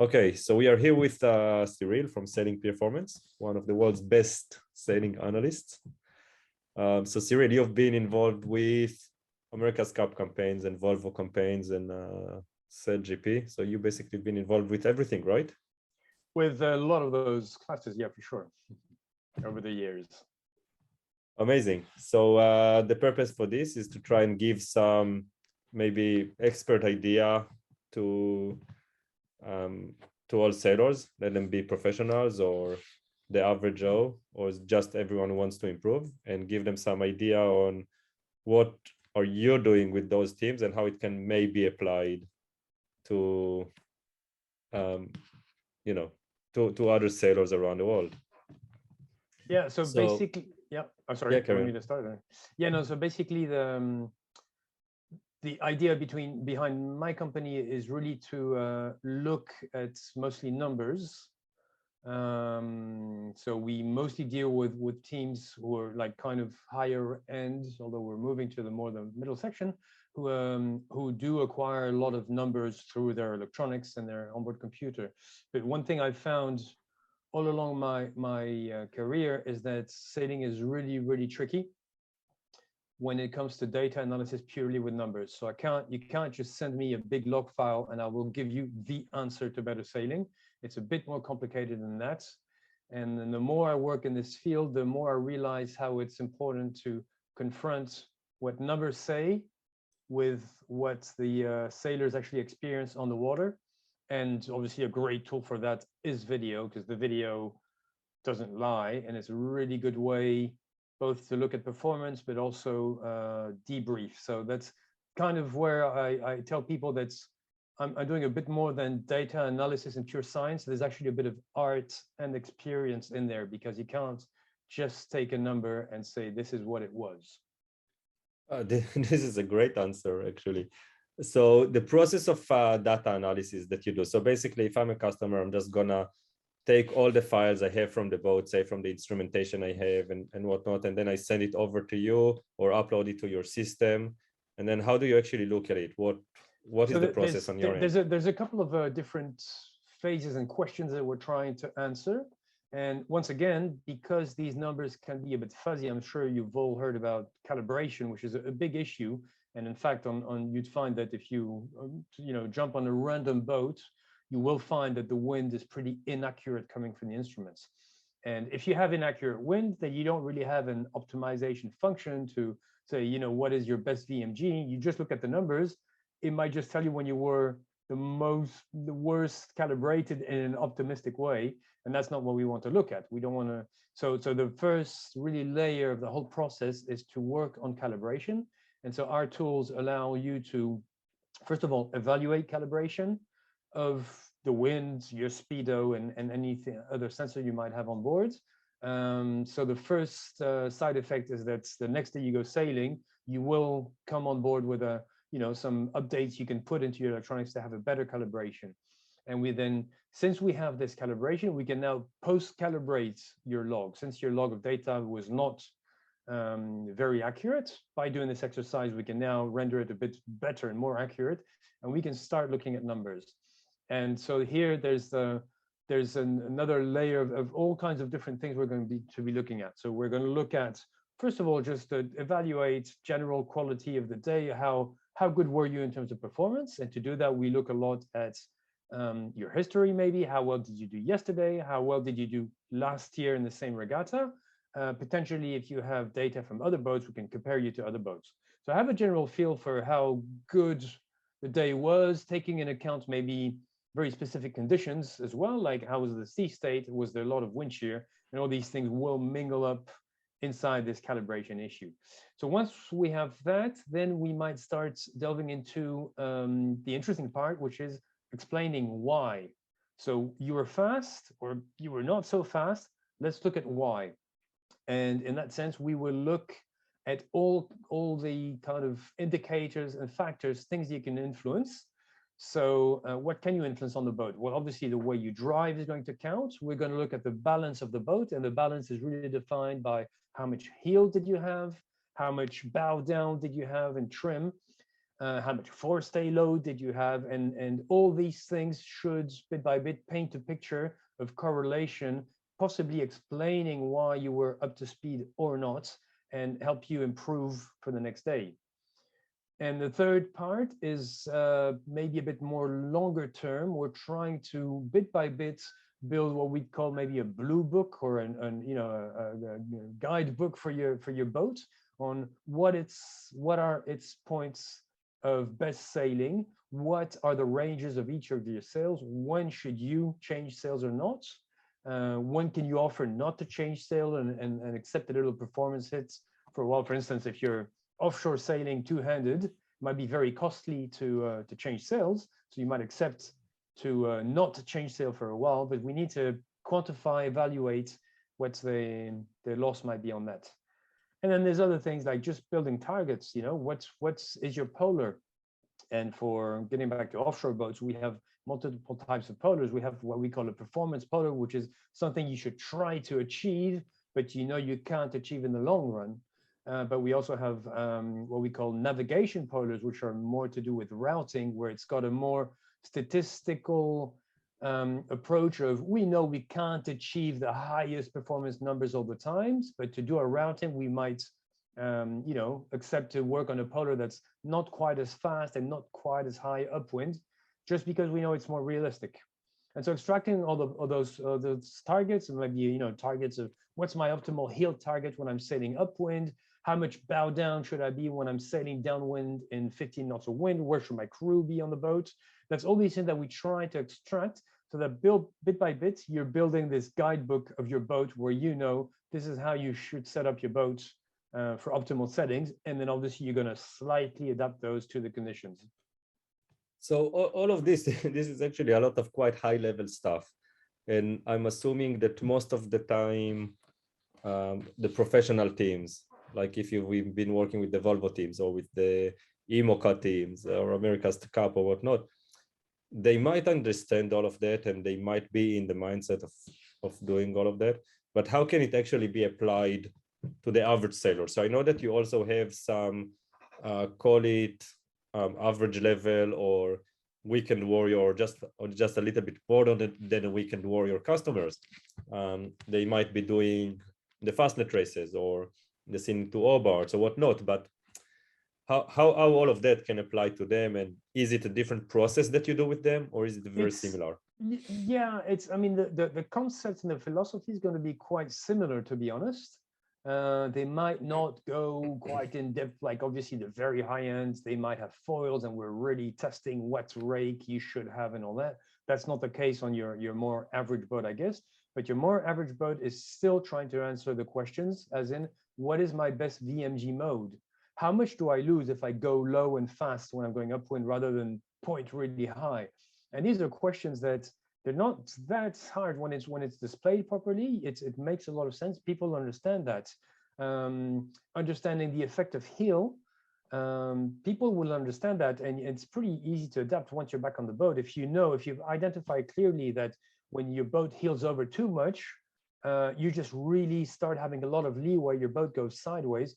Okay, so we are here with Cyrille from Sailing Performance, one of the world's best sailing analysts. So Cyrille, you've been involved with America's Cup campaigns and Volvo campaigns and Sail GP. So you basically been involved with everything, right? With a lot of those classes, yeah, for sure, over the years. Amazing. So the purpose for this is to try and give some maybe expert idea to all sailors, let them be professionals or the average Joe, or just everyone who wants to improve, and give them some idea on what are you doing with those teams and how it can maybe applied to to other sailors around the world. Yeah, so basically, yeah, I'm sorry, yeah, you want me to start there? Yeah, no, so basically the idea behind my company is really to look at mostly numbers. So we mostly deal with teams who are like kind of higher end, although we're moving to the middle section, who do acquire a lot of numbers through their electronics and their onboard computer. But one thing I've found all along my career is that sailing is really tricky when it comes to data analysis purely with numbers. So you can't just send me a big log file and I will give you the answer to better sailing. It's a bit more complicated than that. And then the more I work in this field, the more I realize how it's important to confront what numbers say with what the sailors actually experience on the water. And obviously a great tool for that is video, because the video doesn't lie, and it's a really good way both to look at performance, but also debrief. So that's kind of where I tell people that I'm doing a bit more than data analysis and pure science. There's actually a bit of art and experience in there, because you can't just take a number and say, this is what it was. This is a great answer, actually. So the process of data analysis that you do. So basically, if I'm a customer, I'm just gonna take all the files I have from the boat, say from the instrumentation I have and whatnot, and then I send it over to you or upload it to your system. And then how do you actually look at it? What is the process on your end? There's a couple of different phases and questions that we're trying to answer. And once again, because these numbers can be a bit fuzzy, I'm sure you've all heard about calibration, which is a big issue. And in fact, you'd find that if you jump on a random boat, you will find that the wind is pretty inaccurate coming from the instruments. And if you have inaccurate wind, then you don't really have an optimization function to say, what is your best VMG? You just look at the numbers. It might just tell you when you were the worst calibrated in an optimistic way. And that's not what we want to look at. We don't want to. So the first really layer of the whole process is to work on calibration. And so our tools allow you to, first of all, evaluate calibration of the wind, your speedo, and anything other sensor you might have on board. So the first side effect is that the next day you go sailing, you will come on board with some updates you can put into your electronics to have a better calibration. And we then, since we have this calibration, we can now post-calibrate your log. Since your log of data was not very accurate, by doing this exercise, we can now render it a bit better and more accurate, and we can start looking at numbers. And so here there's another layer of all kinds of different things we're going to be looking at. So we're going to look at, first of all, just to evaluate general quality of the day. How good were you in terms of performance? And to do that, we look a lot at your history, maybe. How well did you do yesterday? How well did you do last year in the same regatta? Potentially, if you have data from other boats, we can compare you to other boats. So I have a general feel for how good the day was, taking into account maybe very specific conditions as well, like how was the sea state, was there a lot of wind shear, and all these things will mingle up inside this calibration issue. So once we have that, then we might start delving into the interesting part, which is explaining why. So you were fast or you were not so fast. Let's look at why. And in that sense, we will look at all the kind of indicators and factors, things you can influence. So what can you influence on the boat? Well, obviously, the way you drive is going to count. We're going to look at the balance of the boat, and the balance is really defined by how much heel did you have, how much bow down did you have and trim. how much forestay load did you have, and all these things should bit by bit paint a picture of correlation, possibly explaining why you were up to speed or not, and help you improve for the next day. And the third part is maybe a bit more longer term. We're trying to bit by bit build what we call maybe a blue book or a guidebook for your boat on what are its points of best sailing, what are the ranges of each of your sails, when should you change sails or not, when can you offer not to change sail and accept a little performance hits for a while. For instance, if you're offshore sailing two-handed, it might be very costly to change sails, so you might accept to not change sail for a while, but we need to quantify, evaluate what the loss might be on that. And then there's other things like just building targets, what is your polar? And for getting back to offshore boats, we have multiple types of polars. We have what we call a performance polar, which is something you should try to achieve, but you can't achieve in the long run. But we also have what we call navigation polars, which are more to do with routing, where it's got a more statistical approach of, we know we can't achieve the highest performance numbers all the times, but to do a routing, we might accept to work on a polar that's not quite as fast and not quite as high upwind, just because we know it's more realistic. And so extracting all those targets, and maybe targets of what's my optimal heel target when I'm sailing upwind, how much bow down should I be when I'm sailing downwind in 15 knots of wind, where should my crew be on the boat? That's all these things that we try to extract, so that bit by bit, you're building this guidebook of your boat where this is how you should set up your boat for optimal settings, and then obviously you're going to slightly adapt those to the conditions. So all of this, this is actually a lot of quite high level stuff. And I'm assuming that most of the time, the professional teams, like if we've been working with the Volvo teams or with the IMOCA teams or America's Cup or whatnot, they might understand all of that and they might be in the mindset of doing all of that. But how can it actually be applied to the average sailor? So I know that you also have some, call it average level or weekend warrior, or just a little bit more than a weekend warrior customers. They might be doing the fastnet races or the scene to O-bars or whatnot, but how all of that can apply to them, and is it a different process that you do with them, or is it very similar? Yeah, the concept and the philosophy is going to be quite similar, to be honest. They might not go quite in depth, like obviously the very high ends, they might have foils and we're really testing what rake you should have and all that. That's not the case on your more average boat, I guess. But your more average boat is still trying to answer the questions, as in, what is my best VMG mode? How much do I lose if I go low and fast when I'm going upwind rather than point really high? And these are questions that they're not that hard when it's displayed properly. It makes a lot of sense. People understand that. Understanding the effect of heel, people will understand that, and it's pretty easy to adapt once you're back on the boat. If you've identified clearly that when your boat heels over too much, you just really start having a lot of leeway, your boat goes sideways.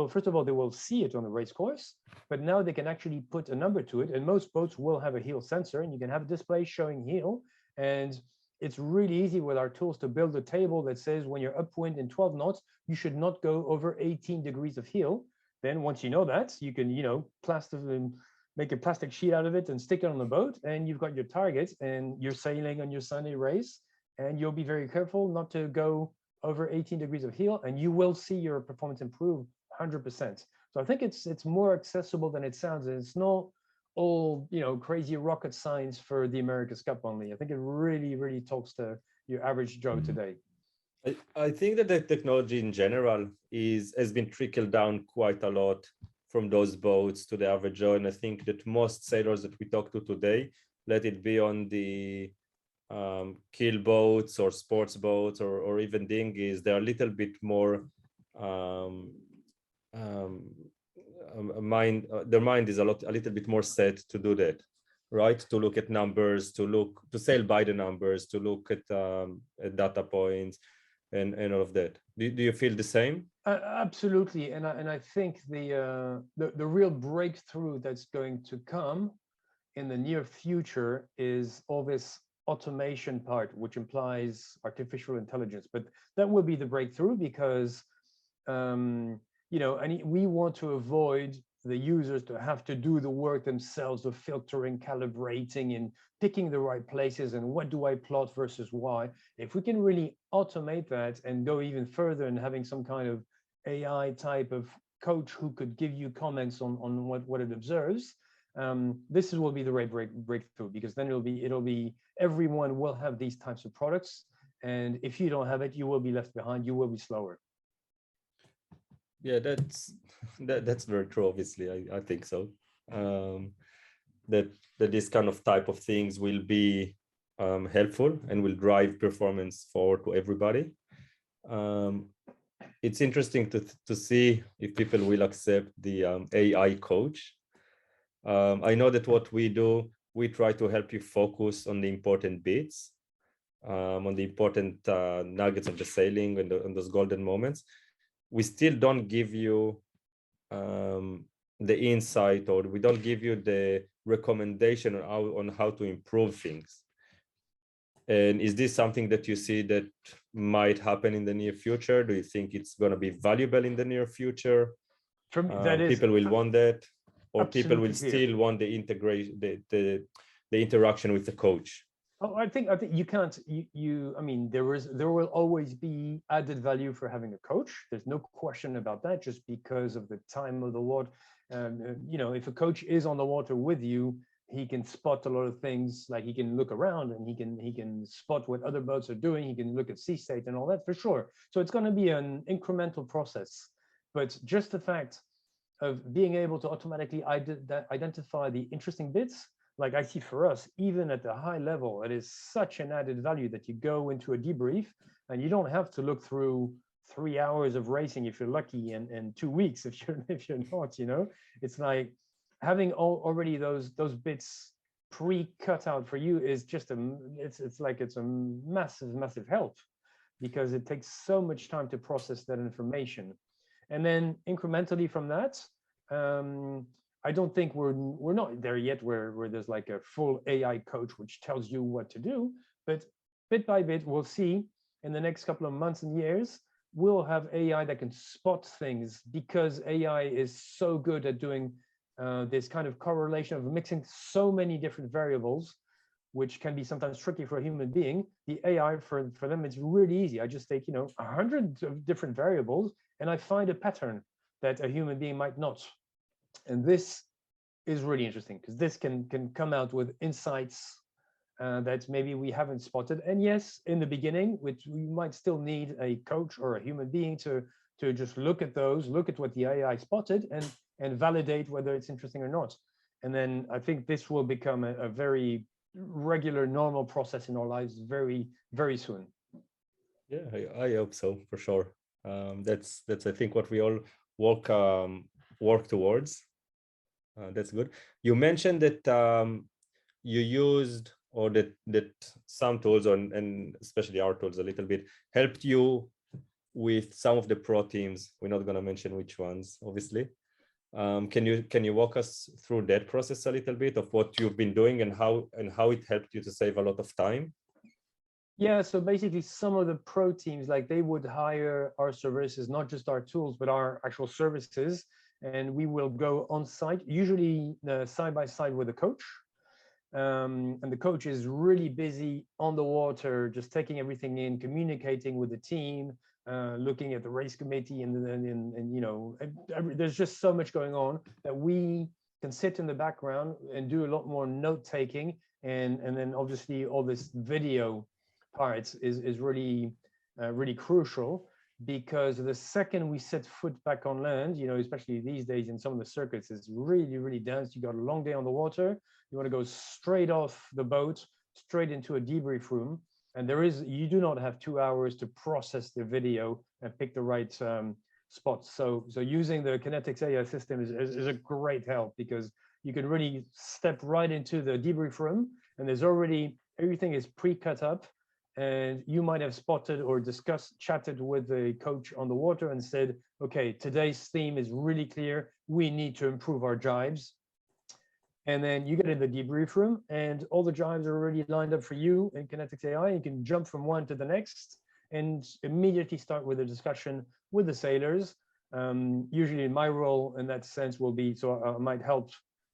First of all, they will see it on the race course, but now they can actually put a number to it. And most boats will have a heel sensor, and you can have a display showing heel. And it's really easy with our tools to build a table that says when you're upwind in 12 knots, you should not go over 18 degrees of heel. Then once you know that, you can, make a plastic sheet out of it and stick it on the boat, and you've got your target, and you're sailing on your Sunday race, and you'll be very careful not to go over 18 degrees of heel, and you will see your performance improve 100%. So I think it's more accessible than it sounds, and it's not all crazy rocket science for the America's Cup only. I think it really, really talks to your average Joe today. I think that the technology in general has been trickled down quite a lot from those boats to the average Joe, and I think that most sailors that we talk to today, let it be on the keel boats or sports boats or even dinghies, they're a little bit more their mind is a little bit more set to do that, right? To look at numbers, to sail by the numbers, to look at data points, and all of that. Do you feel the same? Absolutely, and I think the real breakthrough that's going to come in the near future is all this automation part, which implies artificial intelligence. But that will be the breakthrough because, and we want to avoid the users to have to do the work themselves of filtering, calibrating, and picking the right places and what do I plot versus why. If we can really automate that and go even further and having some kind of AI type of coach who could give you comments on what it observes, this will be the right breakthrough, because then it'll be everyone will have these types of products, and if you don't have it, you will be left behind, you will be slower. Yeah, that's very true. Obviously, I think so. That this kind of type of things will be helpful and will drive performance forward to everybody. It's interesting to see if people will accept the AI coach. I know that what we do, we try to help you focus on the important bits, on the important nuggets of the sailing and those golden moments. We still don't give you the insight, or we don't give you the recommendation on how to improve things. And is this something that you see that might happen in the near future? Do you think it's going to be valuable in the near future? For me, that is people will want that, or people will clear. still want the integration, the interaction with the coach? Oh, I think you can't. I mean, there will always be added value for having a coach. There's no question about that. Just because of the time of the water, if a coach is on the water with you, he can spot a lot of things. Like he can look around and he can spot what other boats are doing. He can look at sea state and all that for sure. So it's going to be an incremental process. But just the fact of being able to automatically identify the interesting bits. Like I see for us, even at the high level, it is such an added value that you go into a debrief and you don't have to look through 3 hours of racing if you're lucky, and 2 weeks if you're not. It's like having already those bits pre-cut out for you is just it's a massive help, because it takes so much time to process that information, and then incrementally from that. I don't think we're not there yet where there's like a full AI coach which tells you what to do, but bit by bit, we'll see in the next couple of months and years, we'll have AI that can spot things, because AI is so good at doing this kind of correlation of mixing so many different variables, which can be sometimes tricky for a human being. The AI, for them, it's really easy. I just take 100 of different variables and I find a pattern that a human being might not. And this is really interesting, because this can come out with insights that maybe we haven't spotted. And yes, in the beginning, which we might still need a coach or a human being to just look at what the AI spotted and validate whether it's interesting or not. And then I think this will become a very regular, normal process in our lives very, very soon. Yeah, I hope so, for sure. That's I think what we all work towards. That's good. You mentioned that you used, or that some tools, and especially our tools a little bit, helped you with some of the pro teams. We're not going to mention which ones, obviously. Can you walk us through that process a little bit of what you've been doing and how it helped you to save a lot of time? Yeah, so basically some of the pro teams, like they would hire our services, not just our tools, but our actual services. And we will go on site, usually side by side with a coach. And the coach is really busy on the water, just taking everything in, communicating with the team, looking at the race committee, and there's just so much going on that we can sit in the background and do a lot more note taking, and then obviously all this video parts is really really crucial, because the second we set foot back on land, especially these days in some of the circuits, is really, really dense. You got a long day on the water. You want to go straight off the boat, straight into a debrief room. And you do not have 2 hours to process the video and pick the right spots. So using the Kinetix AI system is a great help, because you can really step right into the debrief room, and there's already, everything is pre-cut up. and you might have spotted or chatted with the coach on the water and said, okay, today's theme is really clear. We need to improve our jives. And then you get in the debrief room and all the jives are already lined up for you in Kinetix AI. You can jump from one to the next and immediately start with a discussion with the sailors. Usually my role in that sense will be, so I might help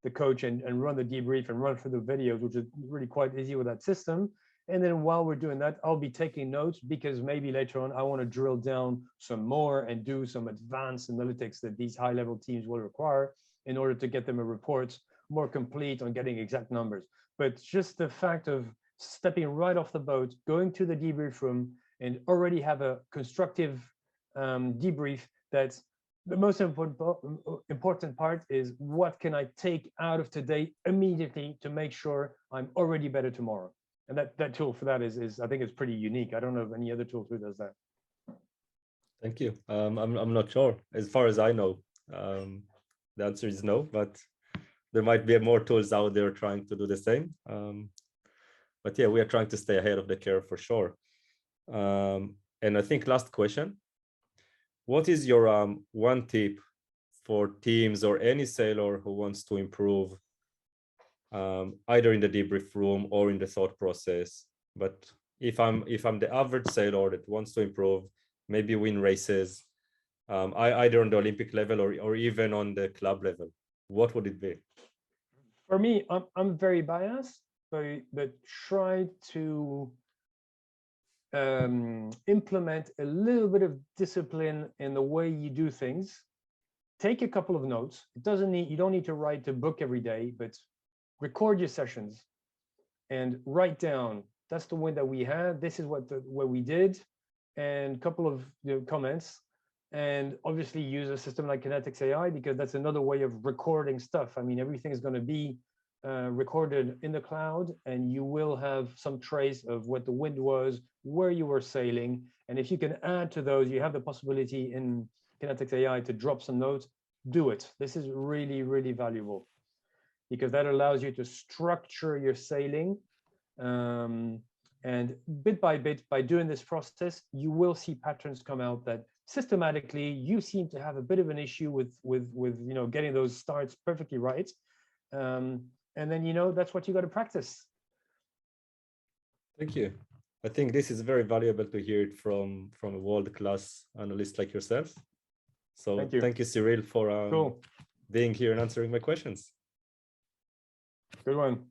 the coach and run the debrief and run through the videos, which is really quite easy with that system. And then while we're doing that, I'll be taking notes because maybe later on I want to drill down some more and do some advanced analytics that these high-level teams will require in order to get them a report more complete on getting exact numbers. But just the fact of stepping right off the boat, going to the debrief room and already have a constructive debrief, that's the most important part is what can I take out of today immediately to make sure I'm already better tomorrow. And that tool for that is I think it's pretty unique. I don't know of any other tool who does that. Thank you. I'm not sure. As far as I know, the answer is no, but there might be more tools out there trying to do the same. But yeah, we are trying to stay ahead of the curve for sure. And I think last question, what is your one tip for teams or any sailor who wants to improve either in the debrief room or in the thought process? But if I'm the average sailor that wants to improve, maybe win races, either on the Olympic level or even on the club level, what would it be? For me, I'm very biased, but try to implement a little bit of discipline in the way you do things. Take a couple of notes. You don't need to write a book every day, but record your sessions and write down, that's the win that we had, this is what we did, and a couple of comments. And obviously use a system like Kinetix AI because that's another way of recording stuff. I mean, everything is going to be recorded in the cloud, and you will have some trace of what the wind was, where you were sailing. And if you can add to those, you have the possibility in Kinetix AI to drop some notes. Do it. This is really, really valuable because that allows you to structure your sailing. And bit by bit, by doing this process, you will see patterns come out that systematically you seem to have a bit of an issue with getting those starts perfectly right. And then that's what you got to practice. Thank you. I think this is very valuable to hear it from a world-class analyst like yourself. So thank you, Cyrille, for being here and answering my questions. Good one.